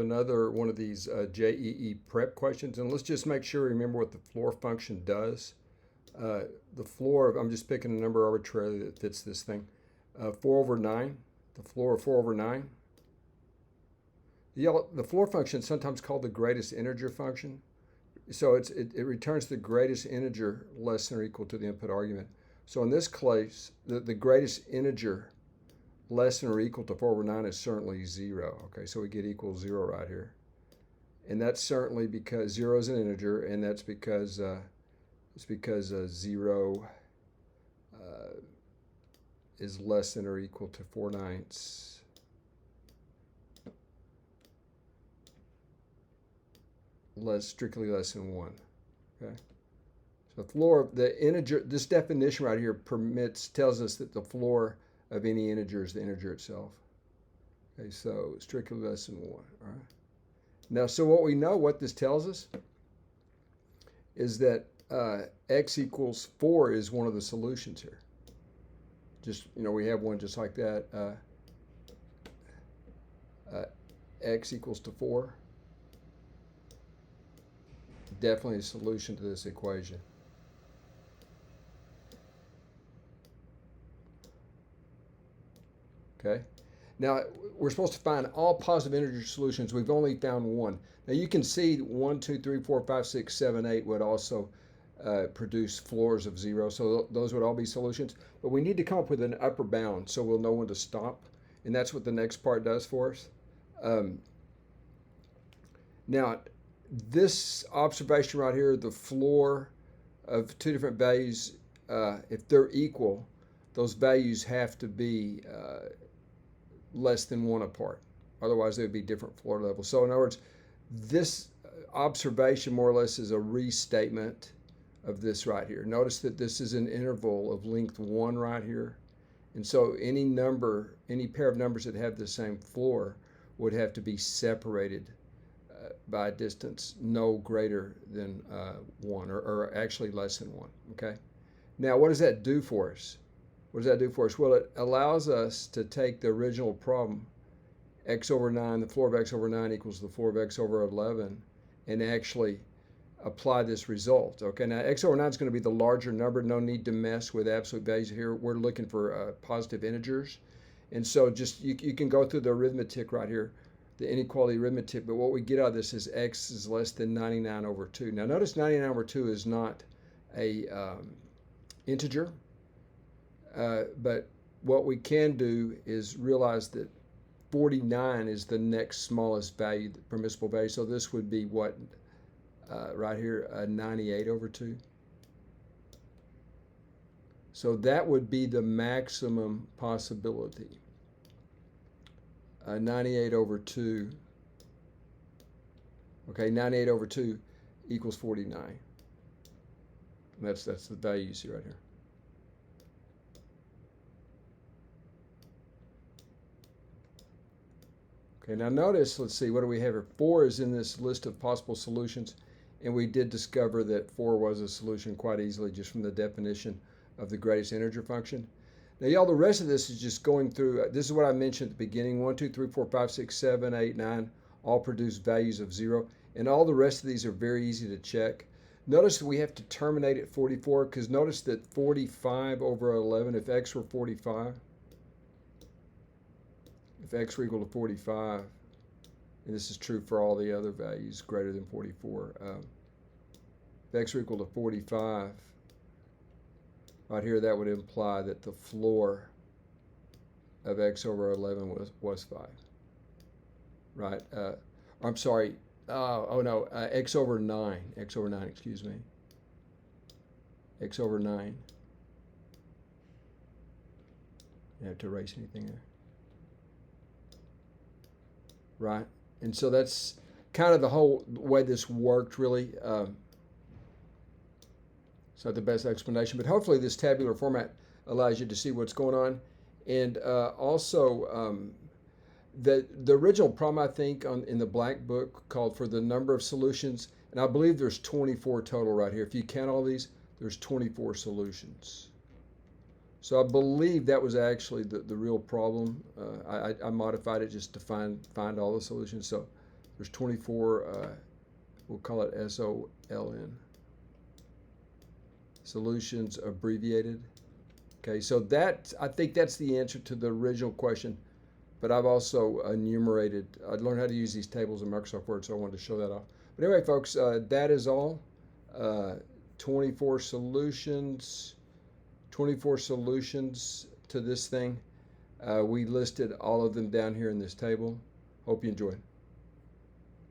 Another one of these JEE prep questions, and let's just make sure we remember what the floor function does. The floor of, I'm just picking a number arbitrarily that fits this thing, 4 over 9, the floor of 4 over 9. The floor function is sometimes called the greatest integer function. So it returns the greatest integer less than or equal to the input argument. So in this case, the greatest integer less than or equal to 4 over 9 is certainly 0. Okay, so we get equals 0 right here. And that's certainly because 0 is an integer, and that's because 0 is less than or equal to 4/9. Strictly less than 1. Okay. So floor of the integer, this definition right here tells us that the floor of any integer is the integer itself. Okay, so strictly less than 1. All right. Now, so what this tells us is that x equals 4 is one of the solutions here. Just, we have one just like that. X equals to 4. Definitely a solution to this equation. Okay. Now, we're supposed to find all positive integer solutions. We've only found one. Now, you can see 1, 2, 3, 4, 5, 6, 7, 8 would also produce floors of 0. So those would all be solutions. But we need to come up with an upper bound so we'll know when to stop. And that's what the next part does for us. Now, this observation right here, the floor of two different values, if they're equal, those values have to be less than 1 apart. Otherwise, they would be different floor levels. So in other words, this observation more or less is a restatement of this right here. Notice that this is an interval of length 1 right here. And so any pair of numbers that have the same floor would have to be separated by a distance no greater than 1, or actually less than 1. Okay. Now, what does that do for us? What does that do for us? Well, it allows us to take the original problem, x over 9, the floor of x over 9 equals the floor of x over 11, and actually apply this result. Okay, now x over 9 is going to be the larger number. No need to mess with absolute values here. We're looking for positive integers. And so just you can go through the arithmetic right here, the inequality arithmetic, but what we get out of this is x is less than 99 over 2. Now notice 99 over 2 is not a integer. But what we can do is realize that 49 is the next smallest value, permissible value. So this would be what, right here, 98 over 2. So that would be the maximum possibility. 98 over 2. Okay, 98 over 2 equals 49. And that's the value you see right here. Okay, now notice, let's see, what do we have here? 4 is in this list of possible solutions, and we did discover that 4 was a solution quite easily just from the definition of the greatest integer function. Now, y'all, the rest of this is just going through, this is what I mentioned at the beginning, 1, 2, 3, 4, 5, 6, 7, 8, 9, all produce values of 0, and all the rest of these are very easy to check. Notice that we have to terminate at 44, because notice that 45 over 11, if x were 45, if x were equal to 45, and this is true for all the other values greater than 44, if x were equal to 45, right here that would imply that the floor of x over 11 was 5, right? I'm sorry, x over 9, excuse me, x over 9. You have to erase anything there. Right? And so that's kind of the whole way this worked, really. It's not the best explanation, but hopefully this tabular format allows you to see what's going on. And also, the original problem, I think, in the black book called for the number of solutions, and I believe there's 24 total right here. If you count all these, there's 24 solutions. So I believe that was actually the real problem. I modified it just to find all the solutions. So There's 24, we'll call it SOLN. Solutions abbreviated. Okay, so that, I think that's the answer to the original question, but I've also enumerated, I learned how to use these tables in Microsoft Word, so I wanted to show that off. But anyway, folks, that is all. 24 solutions to this thing. We listed all of them down here in this table. Hope you enjoyed.